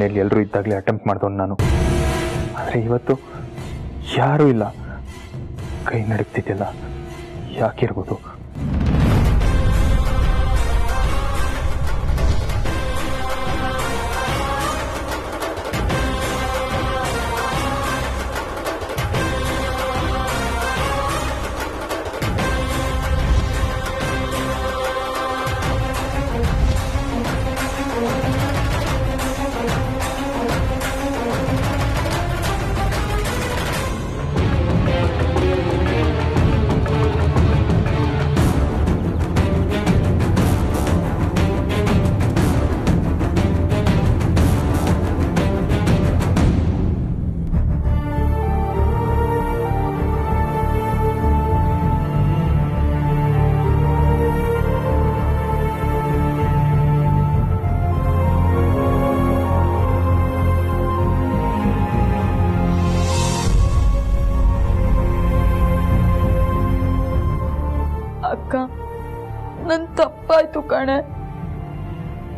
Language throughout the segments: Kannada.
ಮನೇಲಿ ಎಲ್ಲರೂ ಇದ್ದಾಗಲೇ ಅಟೆಂಪ್ಟ್ ಮಾಡ್ದವನು ನಾನು. ಆದರೆ ಇವತ್ತು ಯಾರೂ ಇಲ್ಲ, ಕೈ ನಡುಕ್ತಿದ್ದಿಲ್ಲ. ಯಾಕಿರ್ಬೋದು? ಅಕ್ಕ, ನನ್ ತಪ್ಪಾಯ್ತು ಕಣೆ.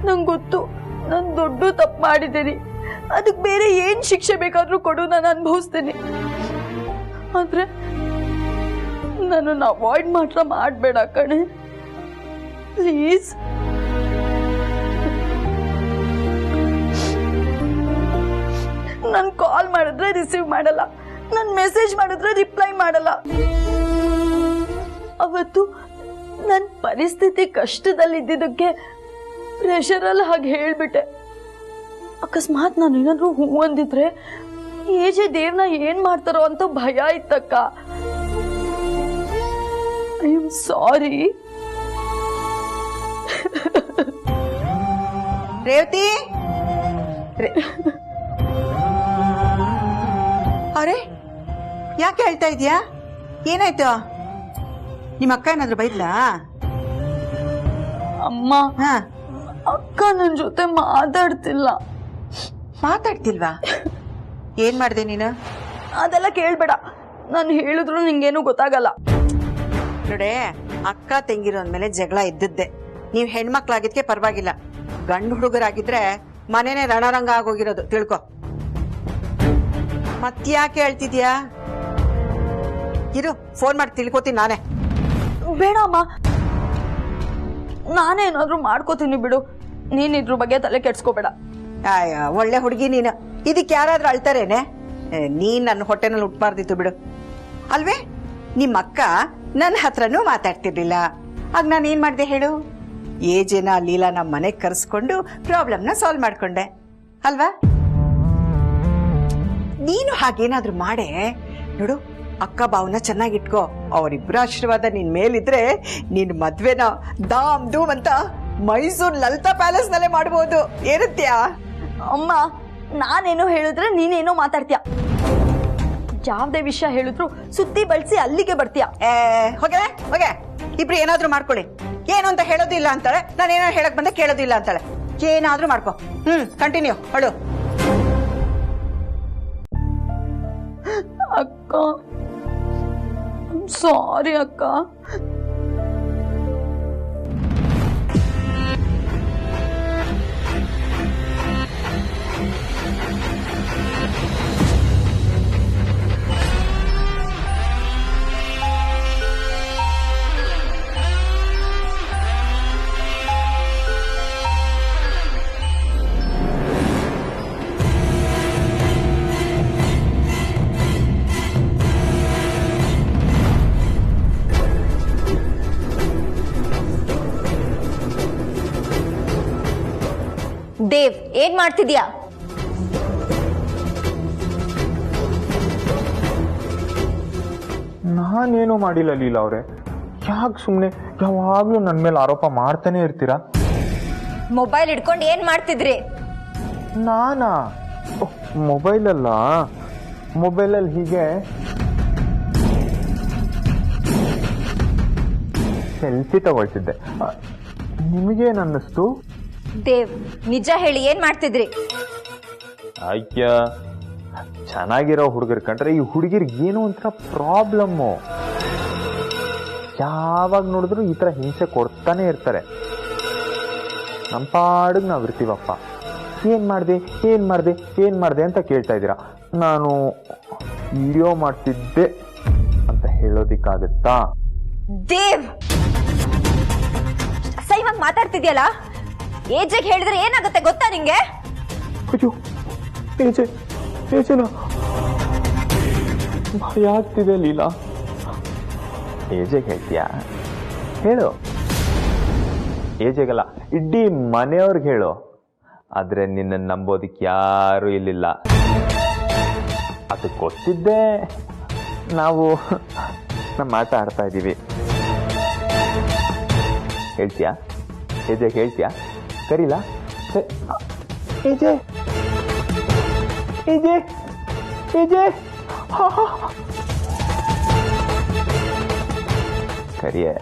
ನಂಗೆ ಗೊತ್ತು ನಾನು ದೊಡ್ಡ ತಪ್ಪು ಮಾಡಿದ್ದೀನಿ. ಅದಕ್ಕೆ ಬೇರೆ ಏನ್ ಶಿಕ್ಷೆ ಬೇಕಾದ್ರೂ ಕೊಡು, ನಾನು ಅನುಭವಿಸ್ತೀನಿ. ಆದ್ರೆ ನನ್ನನ್ನು ಅವಾಯ್ಡ್ ಮಾತ್ರ ಮಾಡಬೇಡ ಕಣೆ, ಪ್ಲೀಸ್. ನಾನು ಕಾಲ್ ಮಾಡಿದ್ರೆ ರಿಸೀವ್ ಮಾಡಲ್ಲ, ನಾನು ಮೆಸೇಜ್ ಮಾಡಿದ್ರೆ ರಿಪ್ಲೈ ಮಾಡಲ್ಲ. ಅವತ್ತು ನನ್ನ ಪರಿಸ್ಥಿತಿ ಕಷ್ಟದಲ್ಲಿದ್ದಕ್ಕೆ ಪ್ರೆಷರಲ್ಲಿ ಹಾಗೆ ಹೇಳ್ಬಿಟ್ಟೆ. ಅಕಸ್ಮಾತ್ ನಾನು ಏನಾದ್ರೂ ಹೂ ಅಂದಿದ್ರೆ ಏಜೆ ದೇವ್ನ ಏನ್ ಮಾಡ್ತಾರೋ ಅಂತ ಭಯ ಇತ್ತಕ್ಕ. I am sorry. ರೇವತಿ, ಅರೆ ಯಾಕೆ ಹೇಳ್ತಾ ಇದೀಯಾ? ಏನಾಯ್ತು? ನಿಮ್ಮ ಅಕ್ಕ ಏನಾದ್ರು ಬೈದ್ಲಾ? ಅಮ್ಮ, ಅಕ್ಕ ನನ್ನ ಜೊತೆ ಮಾತಾಡ್ತಿಲ್ವಾ? ಏನ್ ಮಾಡ್ದೆ ನೀನು? ಅದೆಲ್ಲ ಕೇಳ್ಬೇಡ, ನಾನು ಹೇಳಿದ್ರು ನಿಂಗೇನು ಗೊತ್ತಾಗಲ್ಲ. ನೋಡೆ, ಅಕ್ಕ ತಂಗಿರೋ ಅಂದ್ಮೇಲೆ ಜಗಳ ಇದ್ದದ್ದೆ. ನೀವ್ ಹೆಣ್ಮಕ್ಳಾಗಿದ್ಕೆ ಪರವಾಗಿಲ್ಲ, ಗಂಡು ಹುಡುಗರಾಗಿದ್ರೆ ಮನೇನೆ ರಣರಂಗ ಆಗೋಗಿರೋದು, ತಿಳ್ಕೊ. ಮತ್ತ್ಯಾಕೆ ಹೇಳ್ತಿದ್ಯಾ? ಇರು, ಫೋನ್ ಮಾಡಿ ತಿಳ್ಕೊತೀನಿ ನಾನೇ. ಬೇಡ ಅಮ್ಮ, ನಾನೇ ಏನಾದ್ರು ಮಾಡ್ಕೋತೀನಿ ಬಿಡು. ನೀನ್ ಇದ್ರ ಬಗ್ಗೆ ತಲೆ ಕೆಡ್ಸ್ಕೋಬೇಡ. ಒಳ್ಳೆ ಹುಡುಗಿ ನೀನು. ಇದಕ್ಕೆ ಯಾರಾದ್ರೂ ಅಳ್ತಾರೇನೆ? ನೀನ್ ನನ್ನ ಹೊಟ್ಟೆನಲ್ಲಿ ಉಟ್ಬಾರ್ದಿತ್ತು ಬಿಡು, ಅಲ್ವೇ? ನಿಮ್ಮ ಅಕ್ಕ ನನ್ನ ಹತ್ರನೂ ಮಾತಾಡ್ತಿರ್ಲಿಲ್ಲ. ಆಗ ನಾನು ಏನ್ ಮಾಡ್ದೆ ಹೇಳು? ಏಜೇನ ಲೀಲಾ ನಮ್ಮ ಮನೆಗೆ ಕರೆಸ್ಕೊಂಡು ಪ್ರಾಬ್ಲಮ್ನ ಸಾಲ್ವ್ ಮಾಡ್ಕೊಂಡೆ ಅಲ್ವಾ? ನೀನು ಹಾಗೇನಾದ್ರೂ ಮಾಡೆ ನೋಡು. ಅಕ್ಕ ಬಾವನ್ನ ಚೆನ್ನಾಗಿಟ್ಕೋ. ಅವರಿಬ್ಬರ ಆಶೀರ್ವಾದ ನಿನ್ ಮೇಲಿದ್ರೆ ನಿನ್ ಮದ್ವೆನ ದಾಮ್ ಧೂಮ್ ಅಂತ ಮೈಸೂರ್ ಲಲಿತಾ ಪ್ಯಾಲೇಸ್ ನಲ್ಲೇ ಮಾಡಬಹುದು. ಏನತ್ಯಾ? ಅಮ್ಮ, ನಾನೇನೋ ಹೇಳಿದ್ರೆ ನೀನೇನೋ ಮಾತಾಡ್ತೀಯ. ಯಾವ್ದೇ ವಿಷಯ ಹೇಳಿದ್ರು ಸುದ್ದಿ ಬಳಸಿ ಅಲ್ಲಿಗೆ ಬರ್ತೀಯ. ಹೋಗೆ ಹೋಗೆ, ಇಬ್ರು ಏನಾದ್ರೂ ಮಾಡ್ಕೊಳ್ಳಿ. ಏನು ಅಂತ ಹೇಳೋದಿಲ್ಲ ಅಂತಾಳೆ, ನಾನೇನೋ ಹೇಳಕ್ ಬಂದೆ ಕೇಳೋದಿಲ್ಲ ಅಂತಾಳೆ. ಏನಾದ್ರೂ ಮಾಡ್ಕೊ. ಕಂಟಿನ್ಯೂ ಹೇಳು. ಅಕ್ಕ, ಸಾರಿ ಅಕ್ಕ. ದೇವ್, ಏನ್ ಮಾಡ್ತಿದ್ಯಾ? ನಾನೇನು ಮಾಡಿಲ್ಲ ಲೀಲಾ ಅವ್ರೆ. ಯಾಕೆ ಸುಮ್ಮನೆ ಯಾವಾಗ್ಲೂ ನನ್ನ ಮೇಲೆ ಆರೋಪ ಮಾಡ್ತಾನೆ ಇರ್ತೀರಾ? ಮೊಬೈಲ್ ಹಿಡ್ಕೊಂಡು ಏನ್ ಮಾಡ್ತಿದ್ರಿ? ನಾನಾ? ಮೊಬೈಲಲ್ಲಿ ಹೀಗೆ ಸೆಲ್ಫಿ ತಗೊಳ್ತಿದ್ದೆ. ನಿಮಗೇನು ಅನ್ನಿಸ್ತು? ದೇವ್, ನಿಜ ಹೇಳಿ, ಏನ್ ಮಾಡ್ತಿದ್ರಿ? ಅಯ್ಯ, ಚೆನ್ನಾಗಿರೋ ಹುಡುಗರು ಕಂಡ್ರೆ ಈ ಹುಡುಗಿರ್ಗೆ ಏನೋ ಒಂಥರ ಪ್ರಾಬ್ಲಮ್ಮು. ಯಾವಾಗ ನೋಡಿದ್ರು ಈ ಥರ ಹಿಂಸೆ ಕೊಡ್ತಾನೆ ಇರ್ತಾರೆ. ನಮ್ಮ ಪಾಡಿಗೆ ನಾವು ಇರ್ತೀವಪ್ಪ. ಏನು ಮಾಡಿದೆ ಅಂತ ಕೇಳ್ತಾ ಇದ್ದೀರಾ. ನಾನು ವಿಡಿಯೋ ಮಾಡ್ತಿದ್ದೆ ಅಂತ ಹೇಳೋದಿಕ್ಕಾಗತ್ತಾ? ದೇವ್, ಅಸಹ್ಯವಾಗಿ ಮಾತಾಡ್ತಿದ್ಯಲ್ಲ. ಏಜೆಗೆ ಹೇಳಿದ್ರೆ ಏನಾಗುತ್ತೆ ಗೊತ್ತಾ ನಿಂಗೆ? ಅಯ್ಯೋ ಏಜೆನಾ? ಭಯ ಆಗ್ತಿದೆ ಲೀಲಾ. ಏಜೆಗೆ ಹೇಳ್ತೀಯಾ? ಹೇಳು. ಏಜೆಗಲ್ಲ, ಇಡೀ ಮನೆಯವ್ರಿಗೆ ಹೇಳು. ಆದ್ರೆ ನಿನ್ನ ನಂಬೋದಿಕ್ಕೆ ಯಾರೂ ಇಲ್ಲಿಲ್ಲ. ಅದು ಗೊತ್ತಿದ್ದೆ ನಾವು ನಮ್ಮ ಆಟ ಆಡ್ತಾ ಇದ್ದೀವಿ. ಹೇಳ್ತೀಯಾ? ಏಜೆಗೆ ಹೇಳ್ತೀಯಾ? ಕರೀಲ? ಏಜೆ ಏಜೆ ಏಜೆ ಕರಿಯೇ.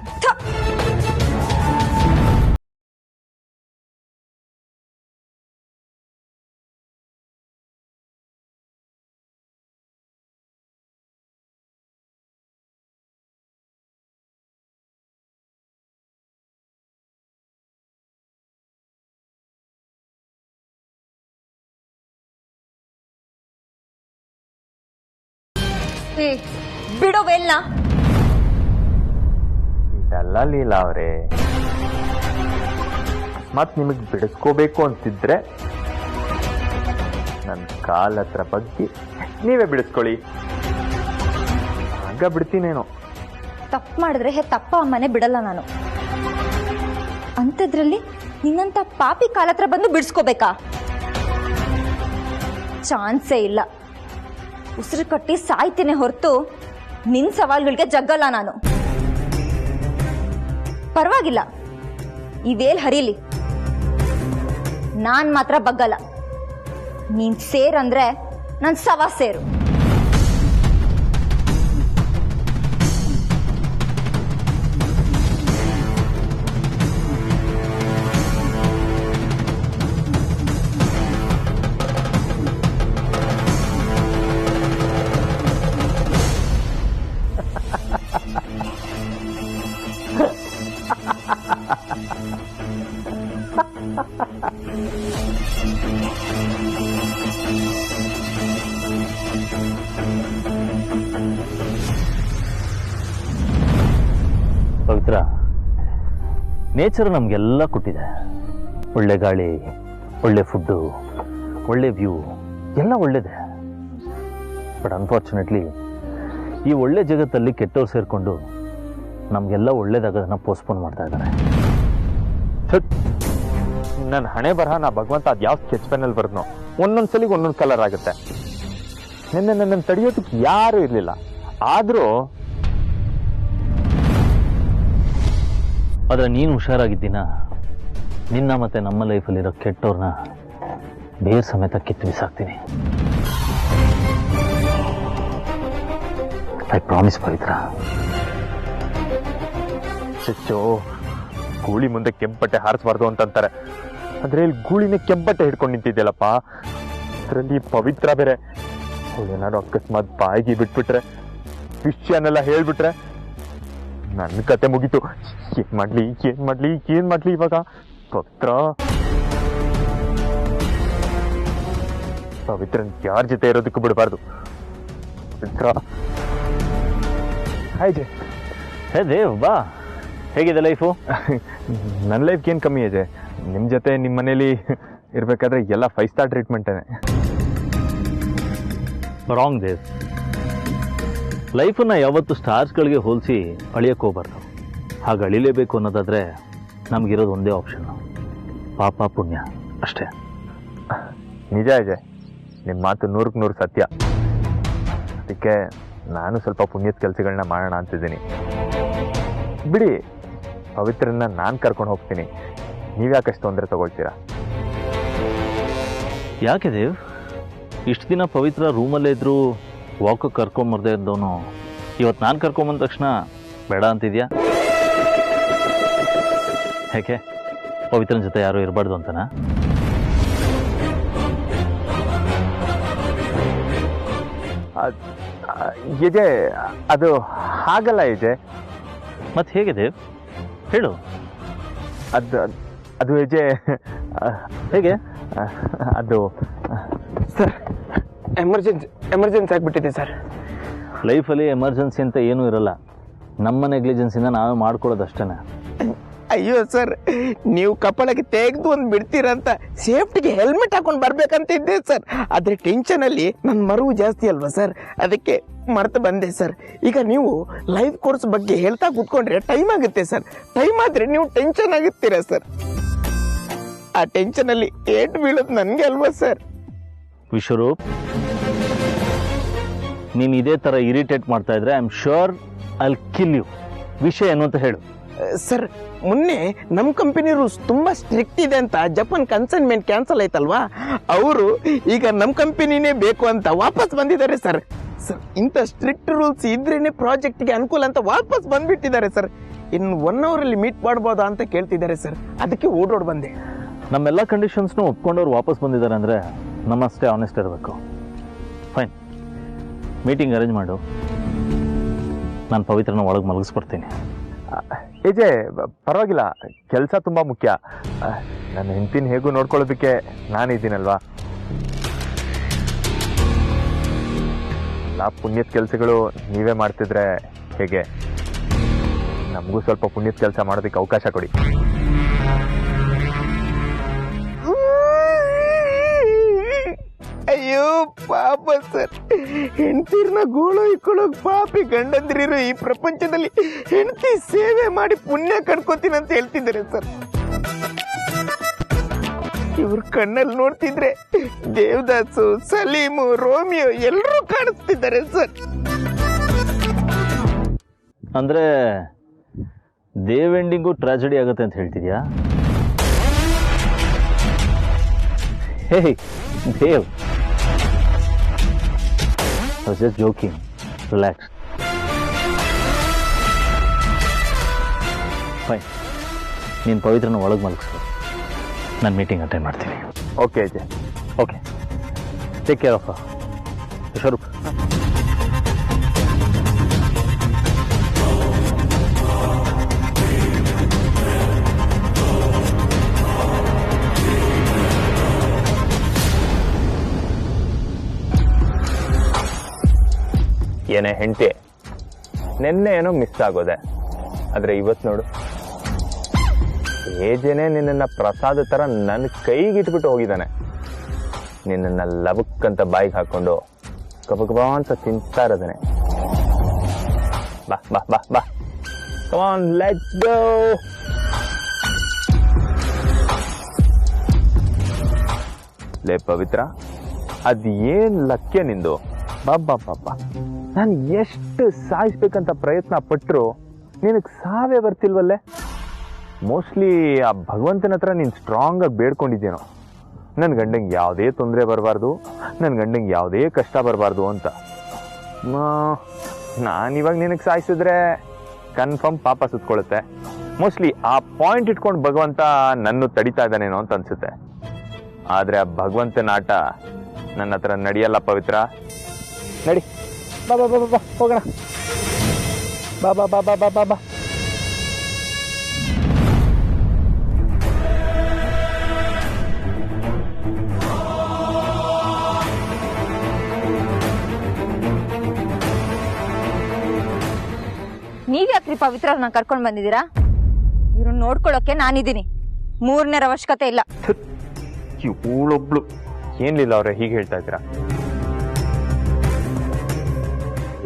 ಬಿಡೋ ವೇಲ್ನ. ಇದಲ್ಲ ಲೀಲಾ ಅವರೇ, ಮತ್ ನಿಮಗ್ ಬಿಡಿಸ್ಕೋಬೇಕು ಅಂತಿದ್ರೆ ನನ್ನ ಕಾಲ ಹತ್ರ ಬಗ್ಗೆ ನೀವೇ ಬಿಡಿಸ್ಕೊಳ್ಳಿ, ಆಗ ಬಿಡ್ತೀನೇನೋ. ತಪ್ಪು ಮಾಡಿದ್ರೆ ತಪ್ಪ ಅಮ್ಮನೆ ಬಿಡಲ್ಲ ನಾನು. ಅಂಥದ್ರಲ್ಲಿ ನಿನ್ನಂತ ಪಾಪಿ ಕಾಲ ಹತ್ರ ಬಂದು ಬಿಡಿಸ್ಕೋಬೇಕಾ? ಚಾನ್ಸೇ ಇಲ್ಲ. ಉಸಿರು ಕಟ್ಟಿ ಸಾಯ್ತೀನಿ ಹೊರತು ನಿನ್ ಸವಾಲ್ಗಳಿಗೆ ಜಗ್ಗಲ್ಲ ನಾನು. ಪರವಾಗಿಲ್ಲ, ಈ ವೇಲ್ ಹರಿಲಿ, ನಾನ್ ಮಾತ್ರ ಬಗ್ಗಲ್ಲ. ನೀನ್ ಸೇರಂದ್ರೆ ನನ್ ಸವಾ ಸೇರು. ಪವಿತ್ರ, ನೇಚರ್ ನಮಗೆಲ್ಲ ಕೊಟ್ಟಿದೆ. ಒಳ್ಳೆ ಗಾಳಿ, ಒಳ್ಳೆ ಫುಡ್ಡು, ಒಳ್ಳೆ ವ್ಯೂ, ಎಲ್ಲ ಒಳ್ಳೇದೆ. ಬಟ್ ಅನ್ಫಾರ್ಚುನೇಟ್ಲಿ ಈ ಒಳ್ಳೆ ಜಗತ್ತಲ್ಲಿ ಕೆಟ್ಟವ್ರು ಸೇರಿಕೊಂಡು ನಮಗೆಲ್ಲ ಒಳ್ಳೇದಾಗೋದನ್ನ ಪೋಸ್ಟ್ಪೋನ್ ಮಾಡ್ತಾ ಇದ್ದಾರೆ. ನನ್ನ ಹಣೆ ಬರಹ ನಾ ಭಗವಂತ ಅದು ಯಾವ ಸ್ಕೆಚ್ ಪೆನ್ನಲ್ಲಿ ಬರ್ದ್ನೋ ಒಂದೊಂದ್ಸಲಿಗೆ ಒಂದೊಂದು ಕಲರ್ ಆಗುತ್ತೆ. ನನ್ನನ್ನು ತಡೆಯೋದಕ್ಕೆ ಯಾರು ಇರಲಿಲ್ಲ. ಆದರೂ ಆದರೆ ನೀನು ಹುಷಾರಾಗಿದ್ದೀನ, ನಿನ್ನ ಮತ್ತೆ ನಮ್ಮ ಲೈಫಲ್ಲಿರೋ ಕೆಟ್ಟವ್ರನ್ನ ಬೇರ್ ಸಮೇತ ಕಿತ್ತು ಬಿಸಾಕ್ತೀನಿ. ಐ ಪ್ರಾಮಿಸ್ ಪವಿತ್ರ. ಚಚ್ಚೋ, ಗೂಳಿ ಮುಂದೆ ಕೆಂಪಟ್ಟೆ ಹಾರಿಸಬಾರ್ದು ಅಂತಂತಾರೆ. ಅಂದ್ರೆ ಇಲ್ಲಿ ಗೂಳಿನ ಕೆಂಪಟ್ಟೆ ಹಿಡ್ಕೊಂಡು ನಿಂತಿದ್ದೆಲ್ಲಪ್ಪ. ಅದರಲ್ಲಿ ಪವಿತ್ರ ಬೇರೆ. ಏನಾದ್ರು ಅಕಸ್ಮಾತ್ ಬಾಯಿಗೆ ಬಿಟ್ಬಿಟ್ರೆ, ವಿಷಯನೆಲ್ಲ ಹೇಳ್ಬಿಟ್ರೆ ನನ್ನ ಕತೆ ಮುಗೀತು. ಏನ್ ಮಾಡ್ಲಿ ಇವಾಗ? ಪವಿತ್ರನ್ ಯಾರ ಜೊತೆ ಇರೋದಕ್ಕೂ ಬಿಡಬಾರ್ದು. ಪವಿತ್ರ, ಹಾಯ್ ಜೆ. ಹೇ ದೇವ್, ಬಾ. ಹೇಗಿದೆ ಲೈಫು? ನನ್ನ ಲೈಫ್ಗೆ ಏನು ಕಮ್ಮಿ ಇದೆ. ನಿಮ್ಮ ಜೊತೆ ನಿಮ್ಮ ಮನೇಲಿ ಇರಬೇಕಾದ್ರೆ ಎಲ್ಲ 5 ಸ್ಟಾರ್ ಟ್ರೀಟ್ಮೆಂಟೇನೆ. ರಾಂಗ್ ದೇವ್. ಲೈಫನ್ನು ಯಾವತ್ತು ಸ್ಟಾರ್ಸ್ಗಳಿಗೆ ಹೋಲಿಸಿ ಅಳಿಯಕ್ಕೆ ಹೋಗ್ಬಾರ್ದು. ಹಾಗೆ ಅಳಿಲೇಬೇಕು ಅನ್ನೋದಾದರೆ ನಮಗಿರೋದು ಒಂದೇ ಆಪ್ಷನ್, ಪಾಪ ಪುಣ್ಯ ಅಷ್ಟೇ. ನಿಜ ಅಜಯ್, ನಿಮ್ಮ ಮಾತು 100ಕ್ಕೆ 100 ಸತ್ಯ. ಅದಕ್ಕೆ ನಾನು ಸ್ವಲ್ಪ ಪುಣ್ಯದ ಕೆಲಸಗಳನ್ನ ಮಾಡೋಣ ಅಂತಿದ್ದೀನಿ. ಬಿಡಿ, ಪವಿತ್ರನ್ನ ನಾನು ಕರ್ಕೊಂಡು ಹೋಗ್ತೀನಿ. ನೀವ್ಯಾಕಷ್ಟು ತೊಂದರೆ ತಗೊಳ್ತೀರಾ? ಯಾಕೆ ದೇವ್, ಇಷ್ಟು ದಿನ ಪವಿತ್ರ ರೂಮಲ್ಲೇ ಇದ್ರು ವಾಕಕ್ಕೆ ಕರ್ಕೊಂಬರ್ದೇ ಇದ್ದವನು ಇವತ್ತು ನಾನು ಕರ್ಕೊಂಬಂದ ತಕ್ಷಣ ಬೇಡ ಅಂತಿದ್ಯಾ? ಯಾಕೆ, ಪವಿತ್ರನ ಜೊತೆ ಯಾರೂ ಇರಬಾರ್ದು ಅಂತನಾ? ಯಜೆ, ಅದು ಹಾಗಲ್ಲ ಯಜೆ. ಮತ್ತೆ ಹೇಗೆ ದೇವ್, ಹೇಳು. ಅದು ಯಜೆ, ಹೇಗೆ? ಅದು ಸರ್ ಎಮರ್ಜೆನ್ಸಿ ಆಗಿಬಿಟ್ಟಿದೆ ಸರ್. ಲೈಫಲ್ಲಿ ಎಮರ್ಜೆನ್ಸಿ ಅಂತ ಏನೂ ಇರಲ್ಲ, ನಮ್ಮ ನೆಗ್ಲಿಜೆನ್ಸಿಂದ ನಾವೇ ಮಾಡ್ಕೊಳ್ಳೋದು ಅಷ್ಟೇ. ಅಯ್ಯೋ ಸರ್, ನೀವು ಕಪಾಳಕ್ಕೆ ತೆಗೆದು ಒಂದು ಬಿಡ್ತೀರಂತ ಸೇಫ್ಟಿಗೆ ಹೆಲ್ಮೆಟ್ ಹಾಕೊಂಡು ಬರ್ಬೇಕಂತ ಇದ್ದೆ ಸರ್. ಆದರೆ ಟೆನ್ಷನಲ್ಲಿ ನನ್ನ ಮರುವು ಜಾಸ್ತಿ ಅಲ್ವಾ ಸರ್, ಅದಕ್ಕೆ ಮರ್ತು ಬಂದೆ ಸರ್. ಈಗ ನೀವು ಲೈಫ್ ಕೋರ್ಸ್ ಬಗ್ಗೆ ಹೇಳ್ತಾ ಕೂತ್ಕೊಂಡ್ರೆ ಟೈಮ್ ಆಗುತ್ತೆ ಸರ್. ಟೈಮ್ ಆದರೆ ನೀವು ಟೆನ್ಷನ್ ಆಗುತ್ತೀರಾ ಸರ್. ಆ ಟೆನ್ಷನಲ್ಲಿ ಏಟು ಬೀಳೋದು ನನಗೆ ಅಲ್ವಾ ಸರ್. ವಿಶ್ವರೂಪ್, ನೀನು ಇದೇ ಥರ ಇರಿಟೇಟ್ ಮಾಡ್ತಾ ಇದ್ರೆ I am sure I will kill you. ವಿಷಯ ಏನು ಅಂತ ಹೇಳು. ಸರ್, ಮೊನ್ನೆ ನಮ್ಮ ಕಂಪನಿ ರೂಲ್ಸ್ ತುಂಬಾ ಸ್ಟ್ರಿಕ್ಟ್ ಇದೆ ಅಂತ ಜಪಾನ್ ಕನ್ಸೈನ್ಮೆಂಟ್ ಕ್ಯಾನ್ಸಲ್ ಆಯ್ತಲ್ವಾ, ಅವರು ಈಗ ನಮ್ಮ ಕಂಪನಿನೇ ಬೇಕು ಅಂತ ವಾಪಸ್ ಬಂದಿದ್ದಾರೆ ಸರ್. ಸರ್, ಇಂಥ ಸ್ಟ್ರಿಕ್ಟ್ ರೂಲ್ಸ್ ಇದ್ರೇನೆ ಪ್ರಾಜೆಕ್ಟ್ಗೆ ಅನುಕೂಲ ಅಂತ ವಾಪಸ್ ಬಂದ್ಬಿಟ್ಟಿದ್ದಾರೆ ಸರ್. ಇನ್ನು 1 hour ಅಲ್ಲಿ ಮೀಟ್ ಮಾಡ್ಬೋದಾ ಅಂತ ಕೇಳ್ತಿದ್ದಾರೆ ಸರ್, ಅದಕ್ಕೆ ಓಡೋಡ್ ಬಂದೆ. ನಮ್ಮೆಲ್ಲ ಕಂಡೀಷನ್ಸ್ನು ಒಪ್ಕೊಂಡವ್ರು ವಾಪಸ್ ಬಂದಿದ್ದಾರೆ ಅಂದರೆ ನಮ್ಮಷ್ಟೇ ಆನೆಸ್ಟ್ ಇರಬೇಕು. ಫೈನ್, ಮೀಟಿಂಗ್ ಅರೇಂಜ್ ಮಾಡು, ನಾನು ಪವಿತ್ರನ ಒಳಗೆ ಮಲಗಿಸ್ಬಿಡ್ತೀನಿ. ಏಜೆ ಪರವಾಗಿಲ್ಲ, ಕೆಲಸ ತುಂಬ ಮುಖ್ಯ. ನನ್ನ ಹೆಂಡತಿನ ಹೇಗೂ ನೋಡ್ಕೊಳ್ಳೋದಕ್ಕೆ ನಾನಿದ್ದೀನಲ್ವಾ. ಎಲ್ಲ ಪುಣ್ಯದ ಕೆಲಸಗಳು ನೀವೇ ಮಾಡ್ತಿದ್ರೆ ಹೇಗೆ? ನಮಗೂ ಸ್ವಲ್ಪ ಪುಣ್ಯದ ಕೆಲಸ ಮಾಡೋದಕ್ಕೆ ಅವಕಾಶ ಕೊಡಿ. ಅಯ್ಯೋ ಪಾಪ ಸರ್, ಹೆಂಡತಿರ್ನ ಗೋಳು ಇಕ್ಕೊಳ್ಳೋಕ್ ಪಾಪಿ ಗಂಡಂದ್ರಿರು ಈ ಪ್ರಪಂಚದಲ್ಲಿ ಹೆಂಡತಿ ಸೇವೆ ಮಾಡಿ ಪುಣ್ಯ ಕಡ್ಕೋತೀನಿ ಅಂತ ಹೇಳ್ತಿದ್ದಾರೆ ಸರ್. ಇವ್ರ ಕಣ್ಣಲ್ಲಿ ನೋಡ್ತಿದ್ರೆ ದೇವದಾಸು, ಸಲೀಮು, ರೋಮಿಯೋ ಎಲ್ಲರೂ ಕಾಣಿಸ್ತಿದ್ದಾರೆ ಸರ್. ಅಂದರೆ ದೇವ್ ಎಂಡಿಂಗು ಟ್ರಾಜಿಡಿ ಆಗುತ್ತೆ ಅಂತ ಹೇಳ್ತಿದ್ಯಾ? ಹೇ Dev, I was just joking. Relax. Fine. ನೀನು ಪವಿತ್ರನ ಒಳಗೆ ಮಲಗಿಸು, ನಾನು ಮೀಟಿಂಗ್ ಅಟೆಂಡ್ ಮಾಡ್ತೀನಿ. Okay Ajay. Okay, take care of Vishwaroop. ಏನೇ ಹೆಂಡತಿ, ನಿನ್ನೆ ಏನೋ ಮಿಸ್ ಆಗೋದೆ, ಆದರೆ ಇವತ್ತು ನೋಡು ಏಜೇನೆ ನಿನ್ನನ್ನು ಪ್ರಸಾದ ಥರ ನನ್ನ ಕೈಗೆ ಇಟ್ಬಿಟ್ಟು ಹೋಗಿದ್ದಾನೆ. ನಿನ್ನನ್ನು ಲಬಕ್ಕಂತ ಬಾಯಿಗೆ ಹಾಕ್ಕೊಂಡು ಕಬಕಬಾ ಅಂತ ತಿಂತಾ ಇರೋದಾನೆ. ಬಾ ಬಾ ಬಾ ಬಾ, ಕಮ್ ಆನ್, ಲೆಟ್ಸ್ ಗೋ. ಲೇ ಪವಿತ್ರ, ಅದೇನ್ ಲಕ್ಷ್ಯ ನಿಂದು? ಬಾಬಾ ಬಾಬಾ, ನಾನು ಎಷ್ಟು ಸಾಯಿಸ್ಬೇಕಂತ ಪ್ರಯತ್ನ ಪಟ್ಟರು ನಿನಗೆ ಸಾವೇ ಬರ್ತಿಲ್ವಲ್ಲೇ. ಮೋಸ್ಟ್ಲಿ ಆ ಭಗವಂತನ ಹತ್ರ ನೀನು ಸ್ಟ್ರಾಂಗಾಗಿ ಬೇಡ್ಕೊಂಡಿದ್ದೇನೋ, ನನ್ನ ಗಂಡಂಗೆ ಯಾವುದೇ ತೊಂದರೆ ಬರಬಾರ್ದು, ನನ್ನ ಗಂಡಂಗೆ ಯಾವುದೇ ಕಷ್ಟ ಬರಬಾರ್ದು ಅಂತ. ನಾನಿವಾಗ ನಿನಗೆ ಸಾಯಿಸಿದ್ರೆ ಕನ್ಫರ್ಮ್ ಪಾಪ ಸುತ್ಕೊಳ್ಳುತ್ತೆ. ಮೋಸ್ಟ್ಲಿ ಆ ಪಾಯಿಂಟ್ ಇಟ್ಕೊಂಡು ಭಗವಂತ ನನ್ನ ತಡಿತಾ ಇದ್ದಾನೇನೋ ಅಂತ ಅನ್ಸುತ್ತೆ. ಆದರೆ ಆ ಭಗವಂತನ ಆಟ ನನ್ನ ಹತ್ರ ನಡೆಯಲ್ಲ ಪವಿತ್ರ. ನಡಿ, ಬಾ ಬಾ ಬಾ ಬಾ ಹೋಗೋಣ. ಬಾ ಬಾ ಬಾ ಬಾ ಬಾ ಬಾ ಬಾ. ನೀವ್ಯಾಕ್ರಿ ಪವಿತ್ರನ ಕರ್ಕೊಂಡು ಬಂದಿದ್ದೀರಾ? ಇವ್ರನ್ನ ನೋಡ್ಕೊಳ್ಳೋಕೆ ನಾನಿದ್ದೀನಿ, 3ನೇ ಅವಶ್ಯಕತೆ ಇಲ್ಲ. ಇವಳೊಬ್ಳು ಏನಿಲ್ಲ ಅವ್ರೆ ಹೀಗೆ ಹೇಳ್ತಾ ಇದ್ದೀರಾ?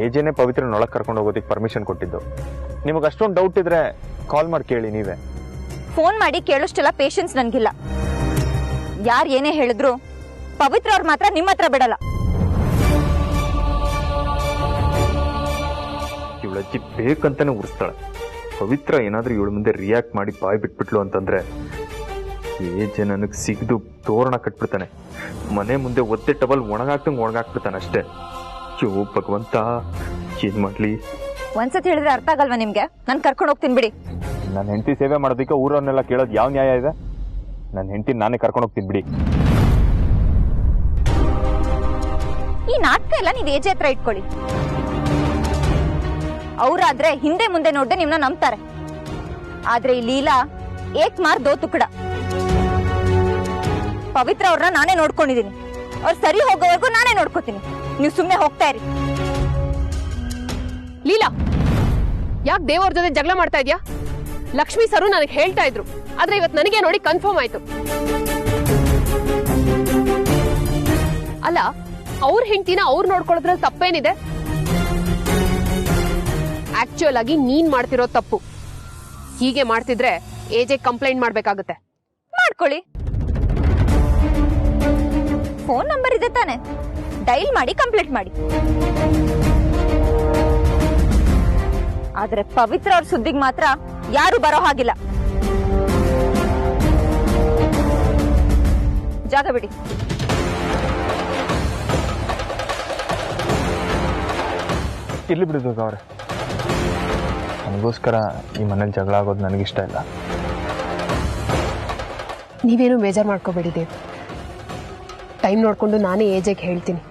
ಏಜೇನೆ ಪವಿತ್ರನೊಳಗೆ ಕರ್ಕೊಂಡು ಹೋಗೋದಕ್ಕೆ ಪರ್ಮಿಷನ್ ಕೊಟ್ಟಿದ್ದು. ನಿಮಗೆ ಅಷ್ಟೊಂದು ಡೌಟ್ ಇದ್ರೆ ಕಾಲ್ ಮಾಡಿ ಕೇಳಿ ನೀವೇ. ಫೋನ್ ಮಾಡಿ ಕೇಳೋಷ್ಟೆಲ್ಲ ಪೇಷನ್ಸ್ ನನ್ಗಿಲ್ಲ. ಯಾರು ಏನೇ ಹೇಳಿದ್ರು ಪವಿತ್ರ ಅವ್ರು ಮಾತ್ರ ನಿಮ್ಮ ಹತ್ರ ಬಿಡಲ್ಲ. ಇವಳಜ್ಜಿ ಬೇಕಂತಾನೆ ಉರಿಸ್ತಾಳೆ. ಪವಿತ್ರ ಏನಾದ್ರೂ ಇವಳ ಮುಂದೆ ರಿಯಾಕ್ಟ್ ಮಾಡಿ ಬಾಯ್ ಬಿಟ್ಬಿಟ್ಲು ಅಂತಂದ್ರೆ ಏಜೆ ನನಗೆ ಸಿಗದು ತೋರಣ ಕಟ್ಬಿಡ್ತಾನೆ. ಮನೆ ಮುಂದೆ ಒತ್ತೆ ಟಬಲ್ ಒಣಗಾಕ್ಬಿಡ್ತಾನೆ ಅಷ್ಟೇ. ಅಯ್ಯೋ ಭಗವಂತ, ಏನ್ ಮಾಡ್ಲಿ? ಒಂದ್ಸತಿ ಹೇಳಿದ್ರೆ ಅರ್ಥ ಆಗಲ್ವಾ ನಿಮ್ಗೆ? ನಾನು ಕರ್ಕೊಂಡು ಹೋಗ್ತೀನಿ ಬಿಡಿ. ನನ್ನ ಹೆಂಡತಿ ಸೇವೆ ಮಾಡೋದಕ್ಕೆ ಊರನ್ನೆಲ್ಲ ಕೇಳೋದು ಯಾವ ನ್ಯಾಯ ಇದೆ? ನನ್ನ ಹೆಂಡತಿ ನಾನೇ ಕರ್ಕೊಂಡು ಹೋಗ್ತೀನಿ ಬಿಡಿ. ಈ ನಾಟಕ ಎಲ್ಲ ನೀವ್ ಏಜೆ ಹತ್ರ ಇಟ್ಕೊಳ್ಳಿ. ಅವ್ರಾದ್ರೆ ಹಿಂದೆ ಮುಂದೆ ನೋಡ್ದೆ ನಿಮ್ನ ನಂಬ್ತಾರೆ. ಆದ್ರೆ ಈ ಲೀಲಾ ಏಕ್ ಮಾರ್ ದೋ ತುಕಡ. ಪವಿತ್ರ ಅವ್ರನ್ನ ನಾನೇ ನೋಡ್ಕೊಂಡಿದ್ದೀನಿ. ಅವ್ರು ಸರಿ ಹೋಗೋವರೆಗೂ ನಾನೇ ನೋಡ್ಕೋತೀನಿ. ನೀವು ಸುಮ್ಮನೆ ಹೋಗ್ತಾ ಇರಿ. ಲೀಲಾ, ಯಾಕೆ ದೇವರ ಜೊತೆ ಜಗಳ ಮಾಡ್ತಾ ಇದ್ಯಾ? ಲಕ್ಷ್ಮಿ ಸರು ನನಗೆ ಹೇಳ್ತಾ ಇದ್ರು, ಆದ್ರೆ ಇವತ್ತು ನನಗೆ ನೋಡಿ ಕನ್ಫರ್ಮ್ ಆಯ್ತು. ಅಲ್ಲ, ಅವ್ರ ಹೆಂಡತಿನ ಅವ್ರು ನೋಡ್ಕೊಳ್ಳೋದ್ರಲ್ಲಿ ತಪ್ಪೇನಿದೆ? ಆಕ್ಚುಯಲ್ ಆಗಿ ನೀನ್ ಮಾಡ್ತಿರೋ ತಪ್ಪು. ಹೀಗೆ ಮಾಡ್ತಿದ್ರೆ ಎಜೆ ಕಂಪ್ಲೇಂಟ್ ಮಾಡ್ಬೇಕಾಗುತ್ತೆ. ಮಾಡ್ಕೊಳ್ಳಿ. ಫೋನ್ ನಂಬರ್ ಇದೆ ತಾನೆ, ಡೈಲ್ ಮಾಡಿ ಕಂಪ್ಲೇಂಟ್ ಮಾಡಿ. ಆದ್ರೆ ಪವಿತ್ರ ಅವ್ರ ಸುದ್ದಿಗೆ ಮಾತ್ರ ಯಾರು ಬರೋ ಹಾಗಿಲ್ಲ. ಜಾಗ ಬಿಡಿ. ಇರ್ಲಿ ಬಿಡಿ ದುರ್ಗಾ ಅವ್ರೆ, ನನಗೋಸ್ಕರ ಈ ಮನೇಲಿ ಜಗಳ ಆಗೋದು ನನಗಿಷ್ಟ ಇಲ್ಲ. ನೀವೇನು ಬೇಜಾರು ಮಾಡ್ಕೋಬೇಡಿ ದೇವ್. ಟೈಮ್ ನೋಡ್ಕೊಂಡು ನಾನೇ ಏಜೆಗೆ ಹೇಳ್ತೀನಿ.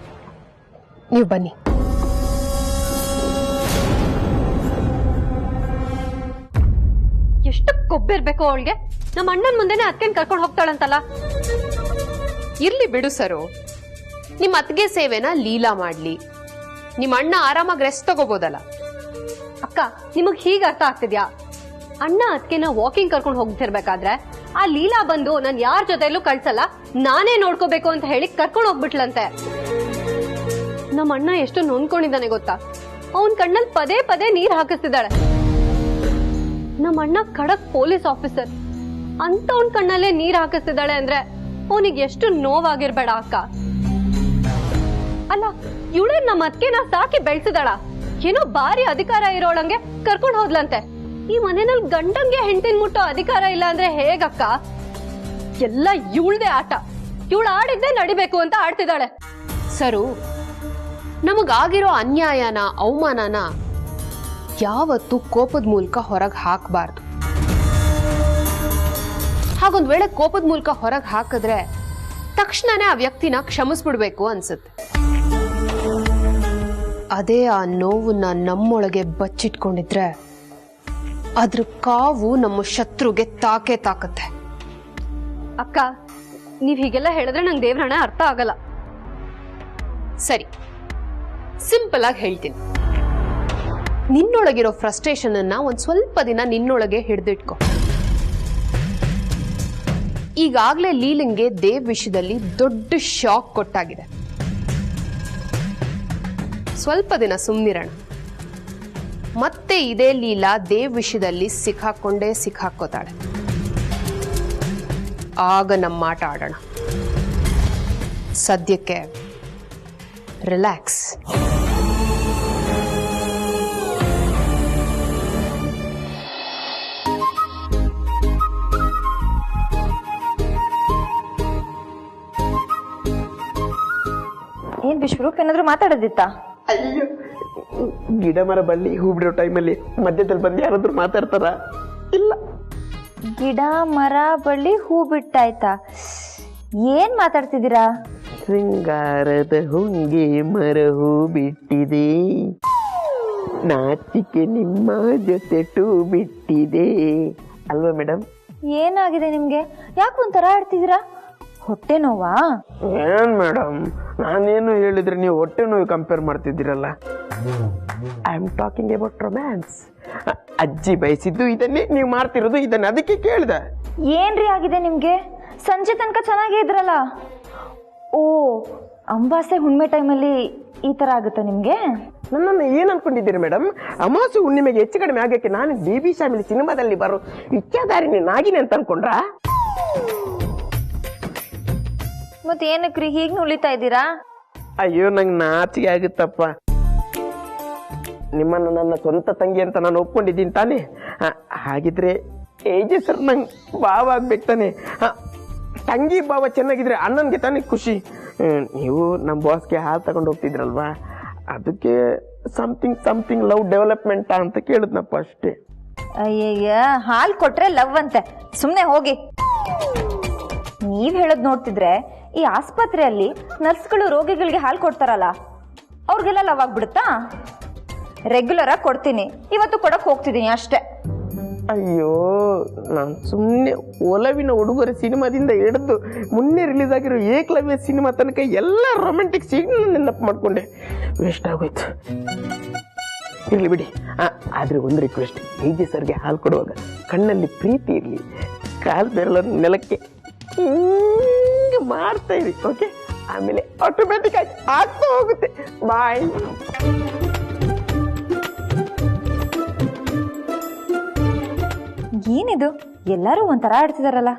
ನೀವು ಬನ್ನಿ. ಎಷ್ಟು ಕೊಬ್ಬಿರ್ಬೇಕು ಅವಳಿಗೆ. ನಮ್ಮ ಅಣ್ಣನ ಮುಂದೆನೆ ಅತ್ಕೆನ್ ಕರ್ಕೊಂಡು ಹೋಗ್ತಾಳಂತಲ್ಲ. ಇರ್ಲಿ ಬಿಡು ಸರು, ನಿಮ್ಮ ಅತ್ತಿಗೆ ಸೇವೆನ ಲೀಲಾ ಮಾಡ್ಲಿ, ನಿಮ್ಮ ಅಣ್ಣ ಆರಾಮಾಗಿ ರೆಸ್ಟ್ ತಗೋಬೋದಲ್ಲ. ಅಕ್ಕ, ನಿಮಗ್ ಹೀಗ ಅರ್ಥ ಆಗ್ತಿದ್ಯಾ? ಅಣ್ಣ ಅತ್ಕೆನ ವಾಕಿಂಗ್ ಕರ್ಕೊಂಡು ಹೋಗ್ತಿರ್ಬೇಕಾದ್ರೆ ಆ ಲೀಲಾ ಬಂದು ನಾನ್ ಯಾರ ಜೊತೆಲೂ ಕಳ್ಸಲ್ಲ, ನಾನೇ ನೋಡ್ಕೋಬೇಕು ಅಂತ ಹೇಳಿ ಕರ್ಕೊಂಡು ಹೋಗ್ಬಿಟ್ಲಂತೆ. ನಮ್ಮ ಅಣ್ಣ ಎಷ್ಟು ನೊಂದ್ಕೊಂಡಿದ್ದಾನೆ ಗೊತ್ತಾ? ಅವನ್ ಕಣ್ಣಲ್ಲಿ ಪದೇ ಪದೇ ನೀರ್ ಹಾಕಿಸ್ತಿದ್ದಾಳೆ. ನಮ್ಮ ಅಣ್ಣ ಖಡಕ್ ಪೊಲೀಸ್ ಆಫೀಸರ್, ಅಂತ ಅವನ್ ಕಣ್ಣಲ್ಲೇ ನೀರ್ ಹಾಕಿಸ್ತಿದ್ದಾಳೆ ಅಂದ್ರೆ ಅವನಿಗೆ ಎಷ್ಟು ನೋವಾಗಿರ್ಬೇಡ ಅಕ್ಕ. ಅಲ್ಲ, ಇವಳೇ ನಮ್ಮ ಅತ್ಕೆನ ಸಾಕಿ ಬೆಳ್ಸಿದಾಳ, ಏನೋ ಭಾರಿ ಅಧಿಕಾರ ಇರೋಳಂಗೆ ಕರ್ಕೊಂಡು ಹೋದ್ಲಂತೆ. ಈ ಮನೆಯಲ್ಲಿ ಗಂಡಂಗೆ ಹೆಂಡತಿನ ಮುಟ್ಟೋ ಅಧಿಕಾರ ಇಲ್ಲ ಅಂದ್ರೆ ಹೇಗಕ್ಕ? ಎಲ್ಲ ಇವಳ್ದೇ ಆಟ. ಇವಳು ಆಡಿದ್ದೇ ನಡಿಬೇಕು ಅಂತ ಆಡ್ತಿದ್ದಾಳೆ. ಸರು, ನಮಗಾಗಿರೋ ಅನ್ಯಾಯನ ಅವಮಾನನ ಯಾವತ್ತೂ ಕೋಪದ ಮೂಲಕ ಹೊರಗೆ ಹಾಕಬಾರ್ದು. ಹಾಗೊಂದ್ ವೇಳೆ ಕೋಪದ ಮೂಲಕ ಹೊರಗೆ ಹಾಕಿದ್ರೆ ತಕ್ಷಣನೇ ಆ ವ್ಯಕ್ತಿನ ಕ್ಷಮಿಸ್ಬಿಡ್ಬೇಕು ಅನ್ಸುತ್ತೆ. ಅದೇ ಆ ನೋವನ್ನ ನಮ್ಮೊಳಗೆ ಬಚ್ಚಿಟ್ಕೊಂಡಿದ್ರೆ ಅದ್ರ ಕಾವು ನಮ್ಮ ಶತ್ರುಗೆ ತಾಕತ್ತೆ. ಅಕ್ಕ, ನೀವ್ ಹೀಗೆಲ್ಲ ಹೇಳಿದ್ರೆ ನಂಗೆ ದೇವ್ರಣ್ಣ ಅರ್ಥ ಆಗಲ್ಲ. ಸರಿ, ಸಿಂಪಲ್ ಆಗಿ ಹೇಳ್ತೀನಿ. ನಿನ್ನೊಳಗಿರೋ ಫ್ರಸ್ಟ್ರೇಷನ್ ಅನ್ನ ಒಂದ್ ಸ್ವಲ್ಪ ದಿನ ನಿನ್ನೊಳಗೆ ಹಿಡಿದಿಟ್ಕೊ. ಈಗಾಗ್ಲೇ ಲೀಲಿಂಗ್ಗೆ ದೇವ್ ವಿಷಯದಲ್ಲಿ ದೊಡ್ಡ ಶಾಕ್ ಕೊಟ್ಟಾಗಿದೆ. ಸ್ವಲ್ಪ ದಿನ ಸುಮ್ನಿರೋಣ. ಮತ್ತೆ ಇದೇ ಲೀಲಾ ದೇವ್ ವಿಷಯದಲ್ಲಿ ಸಿಕ್ಕಾಕೋತಾಳೆ. ಆಗ ನಮ್ಮ ಆಟ ಆಡೋಣ. ಸದ್ಯಕ್ಕೆ ರಿಲ್ಯಾಕ್ಸ್. ಏನ್ ವಿಶ್ವರೂಪ್ ಏನಾದ್ರು ಮಾತಾಡೋದಿತ್ತಾ? ಅಯ್ಯೋ, ಗಿಡ ಮರ ಬಳ್ಳಿ ಹೂ ಬಿಡೋ ಟೈಮಲ್ಲಿ ಮಧ್ಯದಲ್ಲಿ ಬಂದು ಯಾರಾದ್ರೂ ಮಾತಾಡ್ತಾರ? ಇಲ್ಲ. ಗಿಡ ಮರ ಬಳ್ಳಿ ಹೂ ಬಿಟ್ಟಾಯ್ತಾ? ಏನ್ ಮಾತಾಡ್ತಿದ್ದೀರಾ? ಶೃಂಗಾರದ ಹೊಂಗೆ ಮರ ಹೂ ಬಿಟ್ಟಿದೆ, ನಾಚಿಕೆ ನಿಮ್ಮ ಜೊತೆ ಟೂ ಬಿಟ್ಟಿದೆ ಅಲ್ವಾ ಮೇಡಮ್? ಏನಾಗಿದೆ ನಿಮ್ಗೆ? ಯಾಕೆ ಒಂಥರ ಆಡ್ತಿದ್ದೀರಾ? ಹೊಟ್ಟೆ ನೋವಾ? ಏನ್ ಮೇಡಮ್, ನಾನೇನು ಹೇಳಿದ್ರೆ ನೀವು ಹೊಟ್ಟೆ ನೋವು ಕಂಪೇರ್ ಮಾಡ್ತಿದ್ದೀರಲ್ಲ. I am talking about romance. ಅಜ್ಜಿ ಬಯಸಿದ್ದು ಇದನ್ನೇ, ನೀವು ಮಾಡ್ತಿರೋದು ಇದನ್ನೇ, ಅದಕ್ಕೆ ಕೇಳ್ದೆ. ಏನ್ರಿ ಆಗಿದೆ ನಿಮ್ಗೆ? ಸಂಜೆ ತನಕ ಚೆನ್ನಾಗೇ ಇದ್ರಲ್ಲ. ಓ, ಅಮಾವಾಸ್ಯೆ ಹುಣ್ಣಿಮೆ ಟೈಮಲ್ಲಿ ಈ ತರ ಆಗುತ್ತಾ ನಿಮ್ಗೆ? ನನ್ನನ್ನು ಏನ್ ಅನ್ಕೊಂಡಿದ್ದೀರಿ ಮೇಡಮ್? ಅಮಾವಾಸ್ಯೆ ಹುಣ್ಣಿಮೆಗೆ ಹೆಚ್ಚು ಕಡಿಮೆ ಆಗಕ್ಕೆ ನಾನು ಬೇಬಿ ಶಾಮಿಲಿ ಸಿನಿಮಾದಲ್ಲಿ ಬರೋ ಇಚ್ಛಾಧಾರಿಣಿ ನಾಗಿನಿ ಅಂತ ಅನ್ಕೊಂಡ್ರಾ? ಮತ್ತೆ ಏನಕ್ರಿ ಹೀಗ್ ನುಲಿತಾ ಇದ್ದೀರಾ? ಅಯ್ಯೋ, ನಂಗೆ ನಾಚಿಕೆ ಆಗುತ್ತಪ್ಪ. ನಿಮ್ಮನ್ನು ನನ್ನ ಸ್ವಂತ ತಂಗಿ ಅಂತ ನಾನು ಒಪ್ಕೊಂಡಿದ್ದೀನಿ ತಾನೆ. ಹಾಗಿದ್ರೆ ಏಜೆ ಸರ್ ನಂಗೆ ಭಾವ ಆಗ್ಬೇಕು ತಾನೆ. ತಂಗಿ ಭಾವ ಚೆನ್ನಾಗಿದ್ರೆ ಅಣ್ಣನ್ಗೆ ತಾನೇ ಖುಷಿ. ನೀವು ನಮ್ಮ ಬಾಸ್ಗೆ ಹಾಲು ತಗೊಂಡು ಹೋಗ್ತಿದ್ರಲ್ವಾ, ಅದಕ್ಕೆ ಸಮಥಿಂಗ್ ಲವ್ ಡೆವಲಪ್ಮೆಂಟ್ ಅಂತ ಕೇಳಿದ್ನಪ್ಪ ಅಷ್ಟೇ. ಅಯ್ಯಯ್ಯ, ಹಾಲು ಕೊಟ್ರೆ ಲವ್ ಅಂತೆ, ಸುಮ್ನೆ ಹೋಗಿ. ನೀವ್ ಹೇಳೋದ್ ನೋಡ್ತಿದ್ರೆ ಈ ಆಸ್ಪತ್ರೆಯಲ್ಲಿ ನರ್ಸ್ಗಳು ರೋಗಿಗಳಿಗೆ ಹಾಲು ಕೊಡ್ತಾರಲ್ಲ, ಅವ್ರಿಗೆಲ್ಲ ಲವ್ ಆಗ್ಬಿಡುತ್ತಾ? ರೆಗ್ಯುಲರ್ ಆಗಿ ಕೊಡ್ತೀನಿ, ಇವತ್ತು ಕೊಡಕ್ ಹೋಗ್ತಿದ್ದೀನಿ ಅಷ್ಟೇ. ಅಯ್ಯೋ ನಾನು ಸುಮ್ಮನೆ ಒಲವಿನ ಉಡುಗೊರೆ ಸಿನಿಮಾದಿಂದ ಹಿಡಿದು ಮುನ್ನೆ ರಿಲೀಸ್ ಆಗಿರೋ ಏಕಲವ್ಯ ಸಿನಿಮಾ ತನಕ ಎಲ್ಲ ರೊಮ್ಯಾಂಟಿಕ್ ಸೀನ್ ನೆನಪು ಮಾಡ್ಕೊಂಡೆ. ವೇಸ್ಟ್ ಆಗೋಯ್ತು. ಇರಲಿ ಬಿಡಿ. ಆದರೆ ಒಂದು ರಿಕ್ವೆಸ್ಟ್, AJ ಸರ್ಗೆ ಹಾಲು ಕೊಡುವಾಗ ಕಣ್ಣಲ್ಲಿ ಪ್ರೀತಿ ಇರಲಿ, ಕಾಲು ಬೆರಳನ್ನು ನೆಲಕ್ಕೆ ಹಿಂಗೆ ಮಾಡ್ತಾ ಇರಿ. ಓಕೆ, ಆಮೇಲೆ ಆಟೋಮ್ಯಾಟಿಕ್ ಆಗಿ ಆಗ್ತಾ ಹೋಗುತ್ತೆ. ಬಾಯ್. ಏನಿದು ಎಲ್ಲರೂ ಒಂಥರ ಆಡ್ತಿದಾರಲ್ಲ.